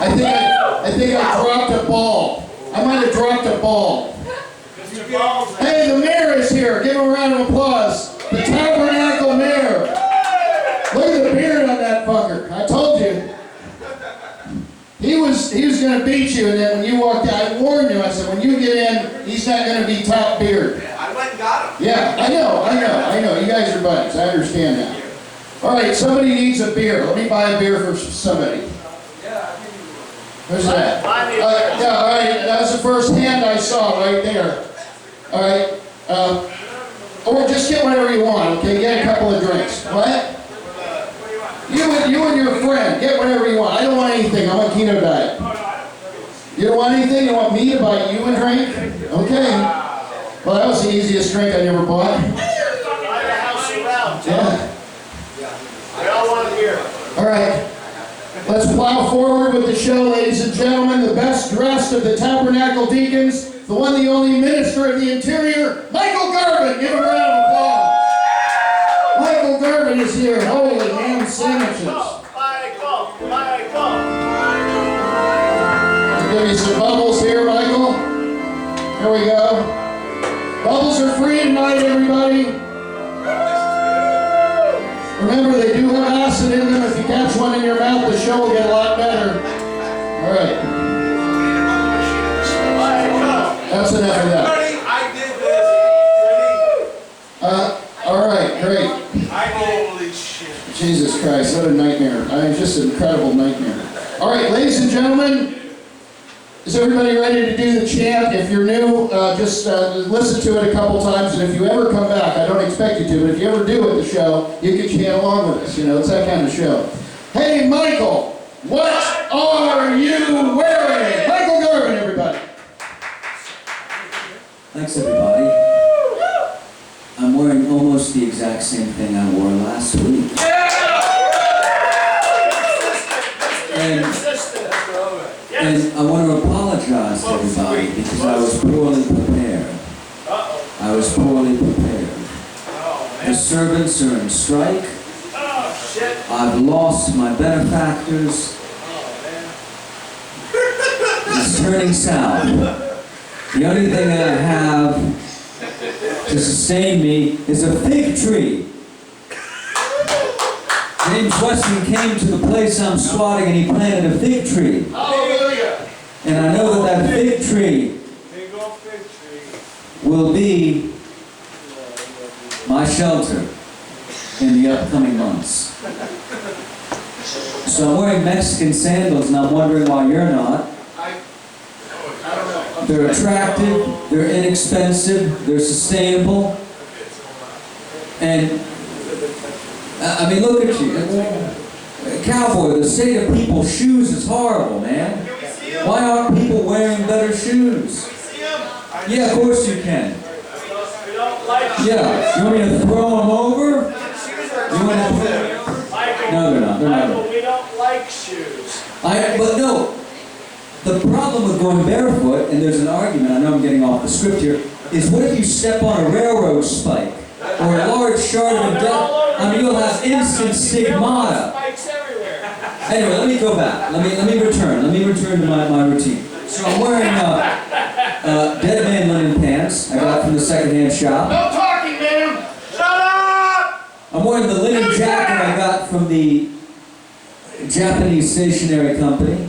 I think I dropped a ball. I might have dropped a ball. Hey, the mayor is here. Give him a round of applause. The Tabernacle mayor. Look at the beard on that fucker. I told you. He was going to beat you, and then when you walked in, I warned you. I said, when you get in, he's not going to be top beard. I went and got him. Yeah, I know. You guys are buddies. I understand that. All right, somebody needs a beer. Let me buy a beer for somebody. Who's that? Yeah, all right. That was the first hand I saw right there. All right. Or just get whatever you want, okay? Get a couple of drinks. What? You and your friend, get whatever you want. I don't want anything. I want keto diet. You don't want anything? You want me to buy you a drink? Okay. Well, that was the easiest drink I ever bought. Yeah. I all want to hear. All right. Let's plow forward with the show, ladies and gentlemen. The best dressed of the Tabernacle deacons, the one, the only minister of the interior, Michael Garvin. Give him a round of applause. Michael Garvin is here. Holy ham sandwiches. Michael. I'll give you some bubbles here, Michael. There we go. Bubbles are free tonight, everybody. Remember, they do have acid in them. If you catch one in your mouth, the show will get a lot better. All right. That's enough of that. I did this. All right, great. Holy shit. Jesus Christ, what a nightmare. I mean, just an incredible nightmare. All right, ladies and gentlemen, is everybody ready to do the chant? If you're new, just listen to it a couple times, and if you ever come back, I don't expect you to, but if you ever do at the show, you can chant along with us. You know, it's that kind of show. Hey, Michael, what are you wearing? Michael Garvin, everybody. Thanks, everybody. I'm wearing almost the exact same thing I wore last week. And I want to apologize to everybody because I was poorly prepared. I was poorly prepared. The servants are in strike. I've lost my benefactors. It's turning south. The only thing I have to sustain me is a fig tree. James Weston came to the place I'm squatting and he planted a fig tree. Hallelujah. And I know that that fig tree will be my shelter in the upcoming months. So I'm wearing Mexican sandals and I'm wondering why you're not. They're attractive, they're inexpensive, they're sustainable. And I mean, look at you. Cowboy, the state of people's shoes is horrible, man. Why aren't people wearing better shoes? Yeah, of course you can. Yeah, you want me to throw them over? You want to? No, they're not. They're not. We don't like shoes. But no, the problem with going barefoot, and there's an argument, I know I'm getting off the script here, is what if you step on a railroad spike or a large shard of metal? I mean, you'll have instant stigmata. Anyway, let me go back. Let me return. Let me return to my routine. So I'm wearing Dead Man linen pants I got from the secondhand shop. No talking, man! Shut up! I'm wearing the linen jacket I got from the Japanese stationery company.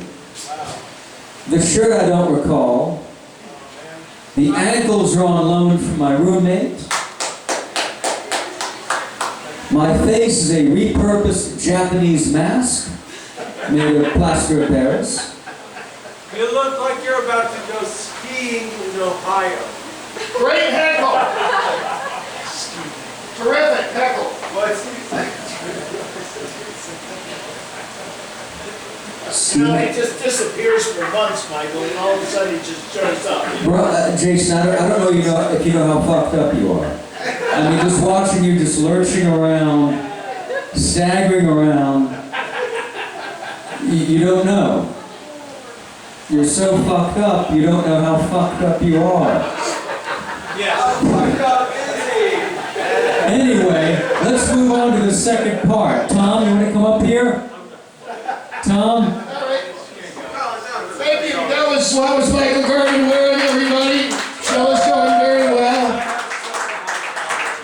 The shirt I don't recall. The ankles are on loan from my roommate. My face is a repurposed Japanese mask made of plaster of Paris. You look like you're about to go skiing in Ohio. Great heckle. Terrific heckle. What's See? he just disappears for months, Michael, and all of a sudden he just shows up. Bro, Jason, I don't know, if you know how fucked up you are. I mean, just watching you just lurching around, staggering around, you don't know. You're so fucked up, you don't know how fucked up you are. Yes. Fucked up is he? Anyway, let's move on to the second part. Tom, you want to come up here? Tom? what was Michael Garvin wearing, everybody? Show is going very well.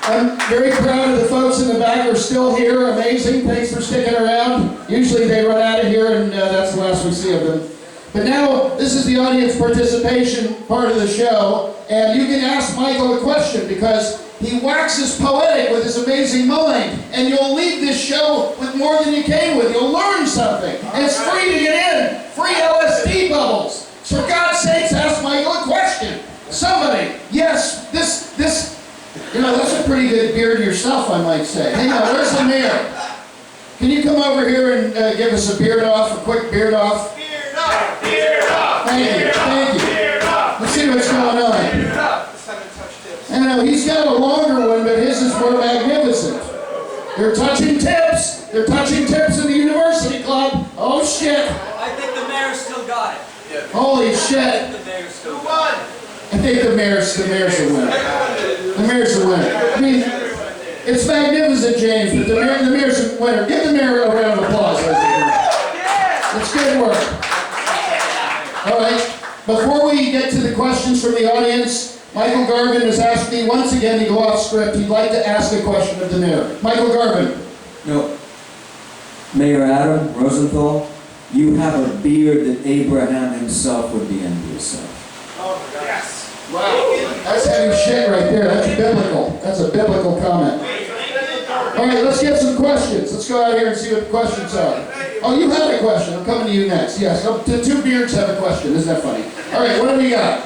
I'm very proud of the folks in the back who are still here. Amazing. Thanks for sticking around. Usually they run out of here and that's the last we see of them. But now, this is the audience participation part of the show, and you can ask Michael a question because he waxes poetic with his amazing mind, and you'll leave this show with more than you came with. You'll learn something, and it's free to get in. Free LSD bubbles. So for God's sakes, ask Michael a question. Somebody, yes, this, that's a pretty good beard yourself, I might say. Hang on, where's the mayor? Can you come over here and give us a beard off, a quick beard off? Thank you. Let's see what's going on. I know, he's got a longer one, but his is more magnificent. They're touching tips. They're touching tips in the university club. Oh, shit. I think the mayor still got it. Holy shit. The mayor still got it. I think the mayor's the winner. The mayor's the winner. I mean, it's magnificent, James, but the mayor's the winner. Give the mayor a round of applause. It's good work. All right, before we get to the questions from the audience, Michael Garvin has asked me once again to go off script. He'd like to ask a question of the mayor. Michael Garvin. No. Mayor Adam Rosenthal, you have a beard that Abraham himself would be envious of. Oh my God. Yes. Wow, that's heavy shit right there. That's biblical. That's a biblical comment. All right, let's get some questions. Let's go out here and see what the questions are. Oh, you had a question. I'm coming to you next. Yes, the two beards have a question. Isn't that funny? All right, what do we got?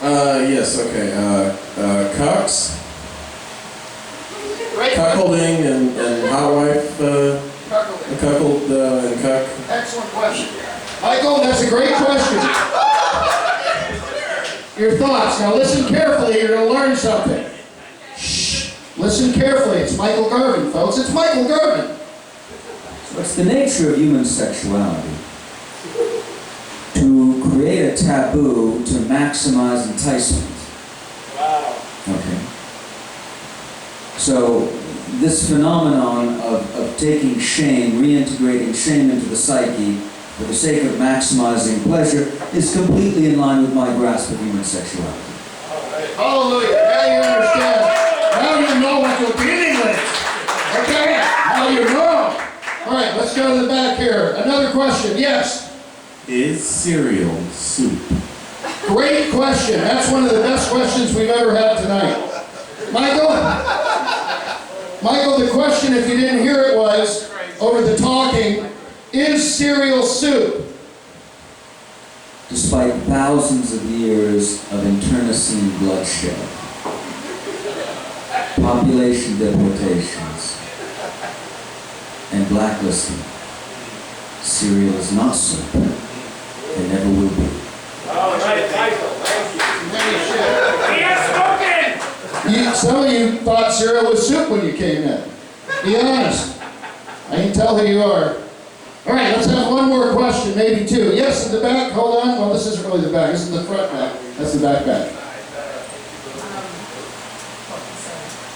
Yes, okay. Cox, Great. cuckolding and hot wife, cuckold and cuck. Excellent question. Michael, that's a great question. Your thoughts. Now listen carefully. You're going to learn something. Shh. Listen carefully. It's Michael Garvin, folks. It's Michael Garvin. What's the nature of human sexuality? To create a taboo to maximize enticement. Wow. Okay. So this phenomenon of taking shame, reintegrating shame into the psyche for the sake of maximizing pleasure is completely in line with my grasp of human sexuality. Hallelujah. Now you understand. Now you know what you're dealing with. Okay? Now you know. All right, let's go to the back here. Another question. Yes? Is cereal soup? Great question. That's one of the best questions we've ever had tonight. Michael, the question, if you didn't hear it, was, over the talking, is cereal soup? Despite thousands of years of internecine bloodshed, population deportations, and blacklisting, cereal is not soup. It never will be. All right, Michael. Thank you. He has spoken! Some of you thought cereal was soup when you came in. Be honest. I can tell who you are. All right, let's have one more question, maybe two. Yes, in the back. Hold on. Well, this isn't really the back. This is the front back. That's the back back.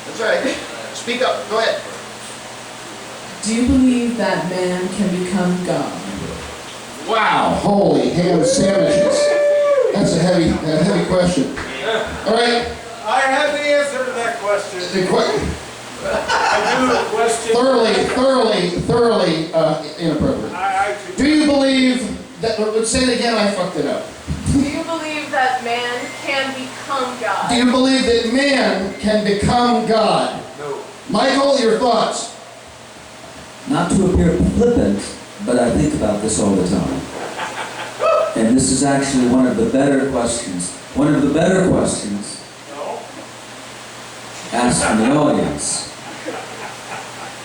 That's right. Speak up. Go ahead. Do you believe that man can become God? Wow. Holy ham sandwiches. That's a heavy question. All right. I have the answer to that question. The I do a question. thoroughly inappropriate. Do you believe that, let's say it again, I fucked it up. Do you believe that man can become God? Do you believe that man can become God? No. Michael, your thoughts? Not to appear flippant, but I think about this all the time. And this is actually one of the better questions. One of the better questions asked from the audience.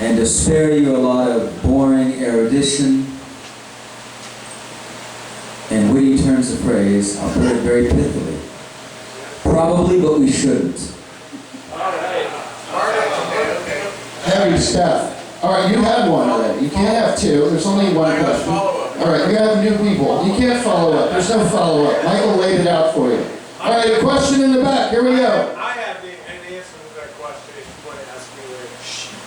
And to spare you a lot of boring erudition and witty turns of phrase, I'll put it very pithily. Probably, but we shouldn't. Heavy stuff. All right, you had one already. You can't have two. There's only one question. All right, we have new people. You can't follow up. There's no follow-up. Michael laid it out for you. All right, a question in the back. Here we go. I have an answer to that question if you want to ask me later.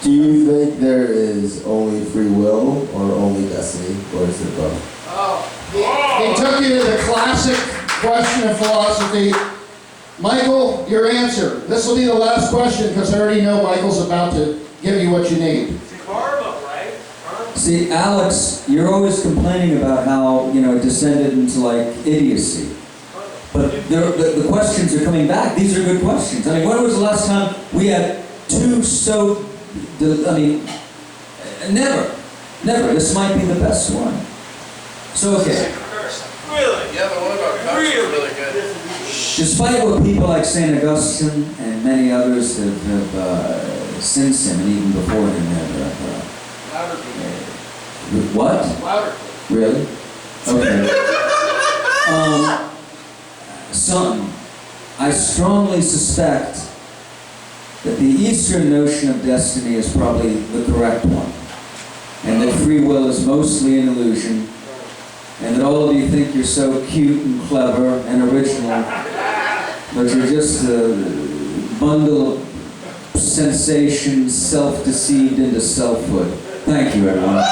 Do you think there is only free will or only destiny, or is it both? He took you to the classic question of philosophy. Michael, your answer. This will be the last question because I already know Michael's about to give you what you need. Karma, right? See, Alex, you're always complaining about how, it descended into like idiocy. But the questions are coming back. These are good questions. I mean, when was the last time we had two never. This might be the best one. So, okay. Really? Yeah, the one about cups is really good. Despite what people like St. Augustine and many others have since him and even before him have what? Louder. Really? Okay. Son, I strongly suspect that the Eastern notion of destiny is probably the correct one, and that free will is mostly an illusion, and that all of you think you're so cute and clever and original, but you're just a bundle of sensations self-deceived into selfhood. Thank you, everyone.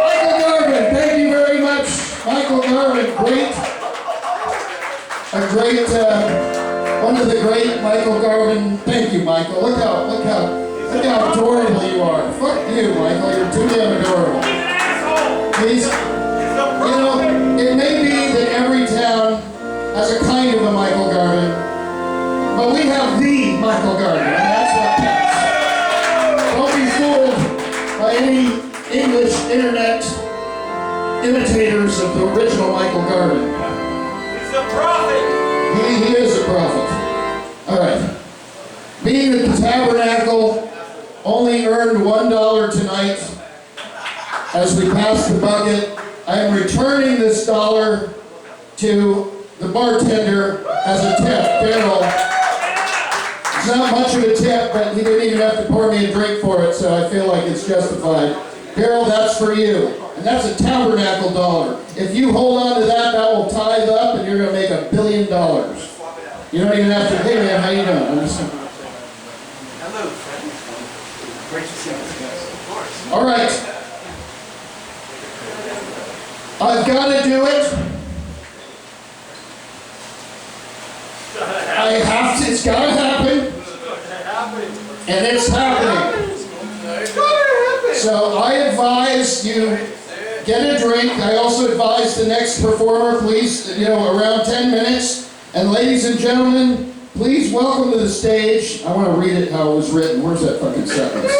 Michael Garvin, thank you very much. Michael Garvin, one of the great Michael Garvin. Thank you, Michael. Look how adorable you are. Fuck you, Michael. You're too damn adorable. He's an asshole. It may be that every town has a kind of a Michael Garvin, but we have the Michael Garvin, and that's what counts. Don't be fooled by any English internet imitators of the original Michael Garvin. He's a prophet. He is a prophet. All right. Being that the Tabernacle only earned $1 tonight, as we pass the bucket, I am returning this dollar to the bartender as a tip, Daryl. It's not much of a tip, but he didn't even have to pour me a drink for it, so I feel like it's justified. Daryl, that's for you. And that's a Tabernacle dollar. If you hold on to that, that will tithe up and you're going to make $1 billion. You don't even have to, hey man, how you doing? Hello, friend. Great to see you guys. Of course. All right. I've got to do it. I have to, it's got to happen. And it's happening. So I advise you get a drink. I also advise the next performer, please, around 10 minutes. And ladies and gentlemen, please welcome to the stage. I want to read it how it was written. Where's that fucking sentence?